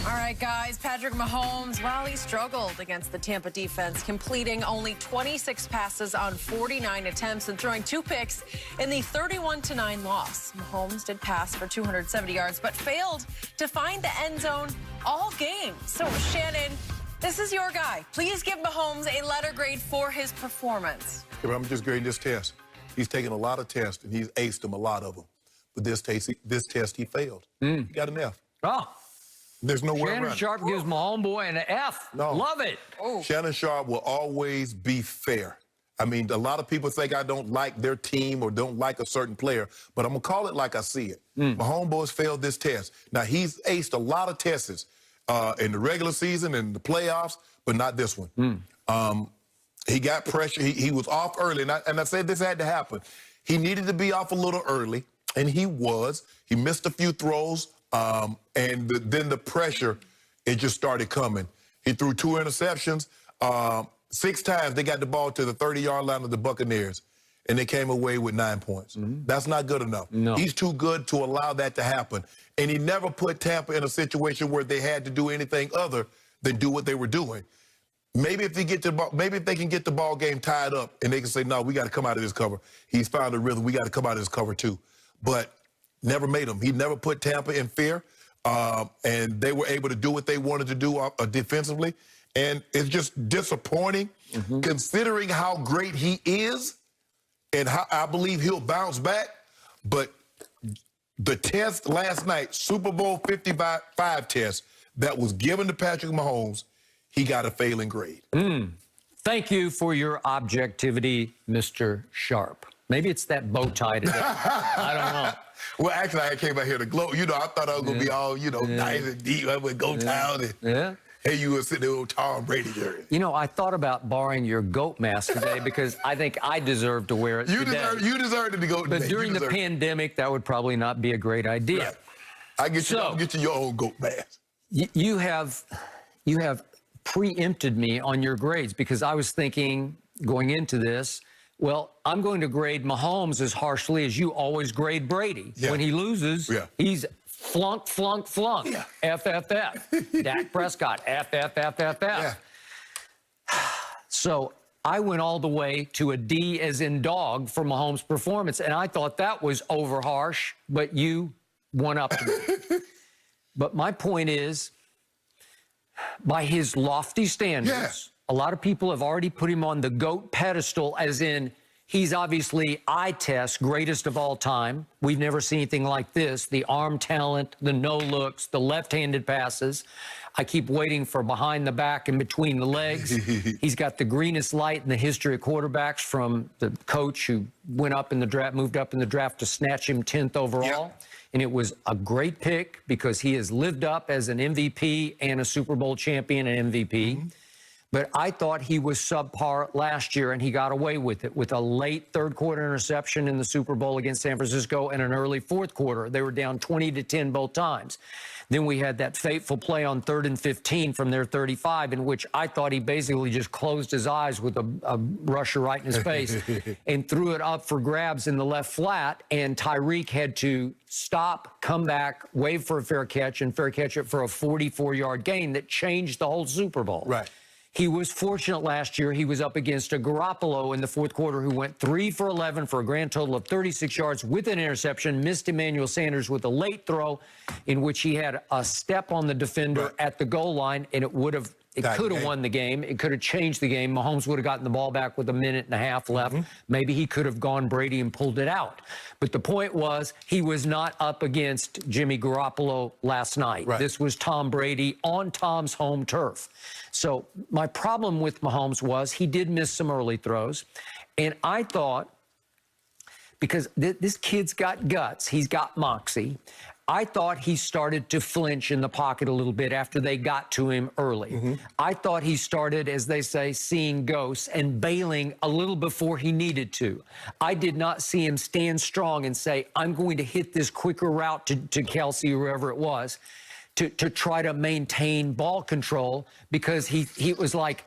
All right, guys, Patrick Mahomes, well, he struggled against the Tampa defense, completing only 26 passes on 49 attempts and throwing 2 picks in the 31-9 loss. Mahomes did pass for 270 yards, but failed to find the end zone all game. So, Shannon, this is your guy. Please give Mahomes a letter grade for his performance. I'm just grading this test. He's taken a lot of tests, and he's aced them, a lot of them. But this test, he failed. He got an F. Oh. There's no way around it. Shannon Sharp gives my homeboy an F. No. Love it. Oh. Shannon Sharp will always be fair. I mean, a lot of people think I don't like their team or don't like a certain player, but I'm going to call it like I see it. My homeboys failed this test. Now, he's aced a lot of tests in the regular season and the playoffs, but not this one. He got pressure. He was off early, and I said this had to happen. He needed to be off a little early, and he was. He missed a few throws, and then the pressure, it just started coming. He threw 2 interceptions. 6 times they got the ball to the 30-yard line of the Buccaneers, and they came away with 9 points. That's not good enough. No. He's too good to allow that to happen. And he never put Tampa in a situation where they had to do anything other than do what they were doing. Maybe if they can get the ball game tied up and they can say, no, we got to come out of this cover. He's found a rhythm. We got to come out of this cover too. But never made them. He never put Tampa in fear. And they were able to do what they wanted to do defensively. And it's just disappointing considering how great he is and how I believe he'll bounce back. But the test last night, Super Bowl 55 test that was given to Patrick Mahomes, he got a failing grade. Thank you for your objectivity, Mr. Sharp. Maybe it's that bow tie today. I don't know. Well, actually, I came out here to glow. You know, I thought I was going to be all, nice and deep. I would go down and hey, you were sitting there with Tom Brady jersey. You know, I thought about borrowing your goat mask today because I think I deserve to wear it today. You deserved it to go today. But during the pandemic, that would probably not be a great idea. Right. I'll get you your own goat mask. You have preempted me on your grades because I was thinking going into this, well, I'm going to grade Mahomes as harshly as you always grade Brady. Yeah. When he loses, he's flunk. Yeah. FFF. Dak Prescott, FFFFF. Yeah. So I went all the way to a D as in dog for Mahomes' performance, and I thought that was over harsh, but you went up to me. But my point is, by his lofty standards, a lot of people have already put him on the GOAT pedestal, as in he's obviously eye test, greatest of all time. We've never seen anything like this. The arm talent, the no looks, the left-handed passes. I keep waiting for behind the back and between the legs. He's got the greenest light in the history of quarterbacks from the coach who moved up in the draft to snatch him 10th overall. Yep. And it was a great pick because he has lived up as an MVP and a Super Bowl champion and MVP. But I thought he was subpar last year, and he got away with it with a late third-quarter interception in the Super Bowl against San Francisco and an early fourth quarter. They were down 20-10 both times. Then we had that fateful play on 3rd and 15 from their 35, in which I thought he basically just closed his eyes with a rusher right in his face and threw it up for grabs in the left flat, and Tyreek had to stop, come back, wave for a fair catch, and fair catch it for a 44-yard gain that changed the whole Super Bowl. Right. He was fortunate last year. He was up against a Garoppolo in the fourth quarter who went 3 for 11 for a grand total of 36 yards with an interception, missed Emmanuel Sanders with a late throw in which he had a step on the defender at the goal line, and it could have won the game. It could have changed the game. Mahomes would have gotten the ball back with 1.5 minutes left. Maybe he could have gone Brady and pulled it out. But the point was, he was not up against Jimmy Garoppolo last night. Right. This was Tom Brady on Tom's home turf. So my problem with Mahomes was he did miss some early throws. And I thought, because this kid's got guts, he's got moxie, I thought he started to flinch in the pocket a little bit after they got to him early. I thought he started, as they say, seeing ghosts and bailing a little before he needed to. I did not see him stand strong and say, I'm going to hit this quicker route to Kelsey or whoever it was to try to maintain ball control, because he was like,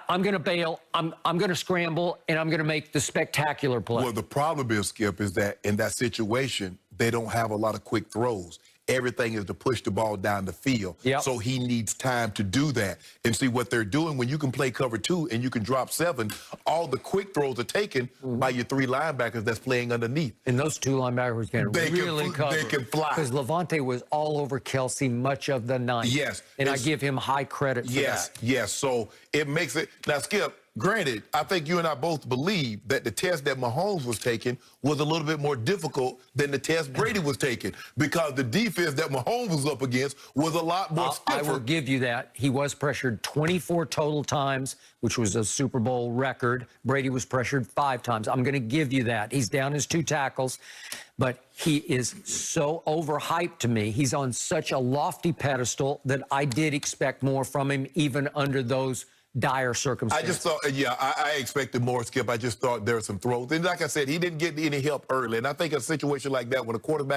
I'm going to bail, I'm going to scramble, and I'm going to make the spectacular play. Well, the problem is, Skip, is that in that situation, they don't have a lot of quick throws. everything is to push the ball down the field. Yep. So he needs time to do that. And see what they're doing when you can play cover 2 and you can drop 7, all the quick throws are taken by your 3 linebackers that's playing underneath. And those 2 linebackers can really cover. They can fly. Because Levante was all over Kelsey much of the night. Yes. And I give him high credit for that. Yes. So it makes it. Now, Skip, granted, I think you and I both believe that the test that Mahomes was taking was a little bit more difficult than the test Brady was taking, because the defense that Mahomes was up against was a lot more stiffer. I will give you that. He was pressured 24 total times, which was a Super Bowl record. Brady was pressured 5 times. I'm going to give you that. He's down his 2 tackles, but he is so overhyped to me. He's on such a lofty pedestal that I did expect more from him, even under those dire circumstances. I just thought, I expected more, Skip. I just thought there were some throws. And like I said, he didn't get any help early. And I think a situation like that, when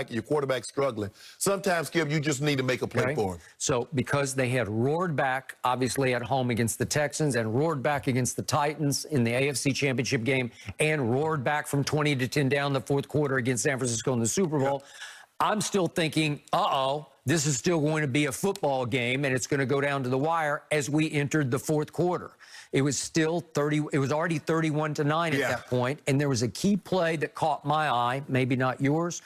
your quarterback's struggling, sometimes, Skip, you just need to make a play for him. So because they had roared back, obviously, at home against the Texans and roared back against the Titans in the AFC Championship game and roared back from 20-10 down the 4th quarter against San Francisco in the Super Bowl, I'm still thinking, this is still going to be a football game, and it's going to go down to the wire as we entered the 4th quarter. It was still it was already 31-9 at that point, and there was a key play that caught my eye, maybe not yours.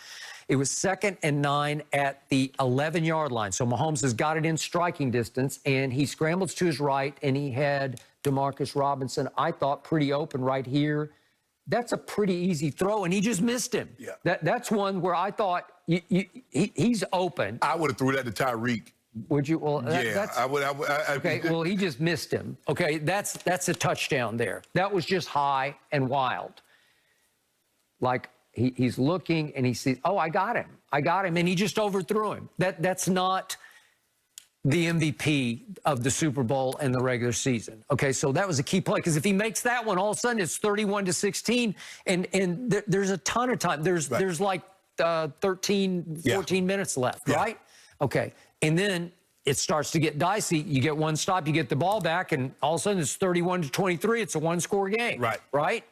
It was 2nd and 9 at the 11-yard line. So Mahomes has got it in striking distance, and he scrambles to his right, and he had Demarcus Robinson, I thought, pretty open right here. That's a pretty easy throw, and he just missed him. Yeah. That's one where I thought he's open. I would have threw that to Tyreek. Would you? Well, I would. Okay, well, he just missed him. Okay, that's a touchdown there. That was just high and wild. Like he's looking and he sees, I got him, and he just overthrew him. That's not the MVP of the Super Bowl and the regular season. Okay, so that was a key play, because if he makes that one, all of a sudden it's 31-16, and there's a ton of time. There's like 13, 14 minutes left, right? Okay, and then it starts to get dicey. You get one stop, you get the ball back, and all of a sudden it's 31-23. It's a 1-score game, right?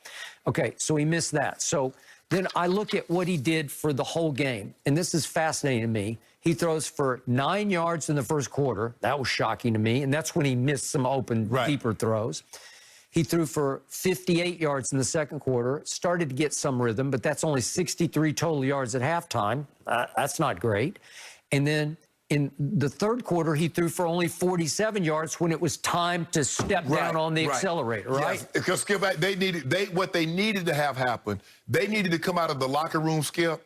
Okay, so he missed that. So then I look at what he did for the whole game, and this is fascinating to me. He throws for 9 yards in the 1st quarter. That was shocking to me, and that's when he missed some open, deeper throws. He threw for 58 yards in the 2nd quarter, started to get some rhythm, but that's only 63 total yards at halftime. That's not great. And then in the 3rd quarter, he threw for only 47 yards when it was time to step down on the accelerator, right? Yes, because, Skip, what they needed to have happen, they needed to come out of the locker room, Skip,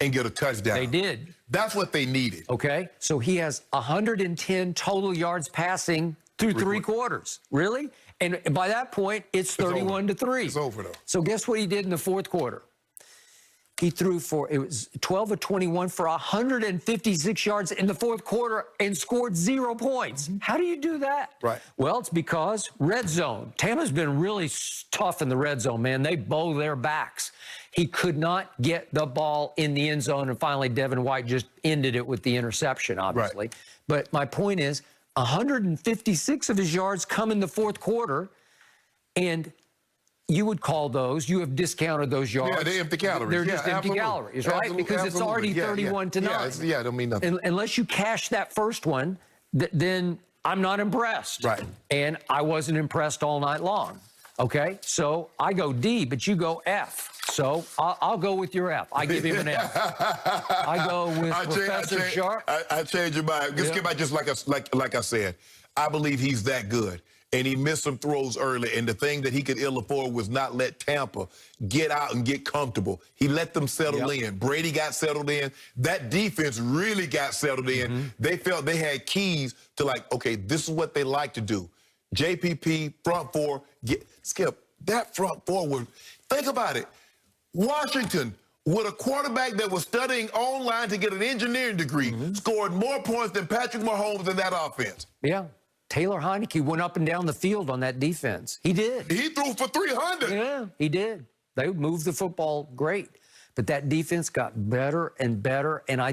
and get a touchdown. They did. That's what they needed. Okay, so he has 110 total yards passing through 3 quarters. Really? And by that point, it's 31-3. It's over, though. So guess what he did in the 4th quarter? He threw it was 12 of 21 for 156 yards in the 4th quarter and scored 0 points. How do you do that? Right. Well, it's because red zone. Tampa's been really tough in the red zone, man. They bow their backs. He could not get the ball in the end zone, and finally Devin White just ended it with the interception, obviously. But my point is, 156 of his yards come in the 4th quarter, and you would call those, you have discounted those yards. Yeah, they're empty calories. They're just empty calories, right? Because it's already 31-9. Yeah, I don't mean nothing. Unless you cash that first one, then I'm not impressed. Right. And I wasn't impressed all night long. Okay, so I go D, but you go F. So I'll go with your F. I give him an F. I go with Professor Sharp. I changed your mind. Just like I said, I believe he's that good. And he missed some throws early. And the thing that he could ill afford was not let Tampa get out and get comfortable. He let them settle in. Brady got settled in. That defense really got settled in. They felt they had keys to, like, okay, this is what they like to do. JPP, front 4, Skip, that front 4 was, think about it. Washington, with a quarterback that was studying online to get an engineering degree, scored more points than Patrick Mahomes in that offense. Yeah. Taylor Heineke went up and down the field on that defense. He did. He threw for 300. Yeah, he did. They moved the football great. But that defense got better and better, and I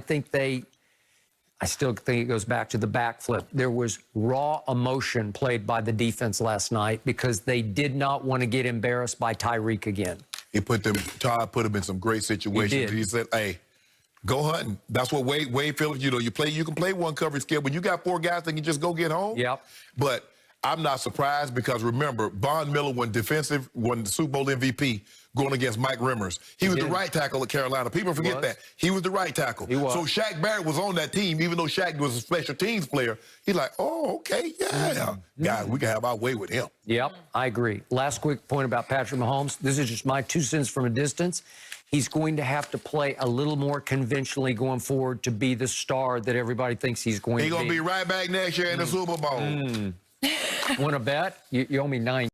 still think it goes back to the backflip. There was raw emotion played by the defense last night because they did not want to get embarrassed by Tyreek again. Todd put him in some great situations. He said, hey, Go hunting. That's what Wade Phillips, you can play one coverage skill, but you got 4 guys that can just go get home. Yep. But I'm not surprised because remember, Von Miller won the Super Bowl MVP going against Mike Remmers. He was the right tackle at Carolina. People forget that. He was the right tackle. He was. So Shaq Barrett was on that team, even though Shaq was a special teams player. He's like, oh, okay, yeah. Guys, we can have our way with him. Yep, I agree. Last quick point about Patrick Mahomes. This is just my 2 cents from a distance. He's going to have to play a little more conventionally going forward to be the star that everybody thinks he's going to be. He's going to be right back next year in the Super Bowl. Want to bet? You owe me $9.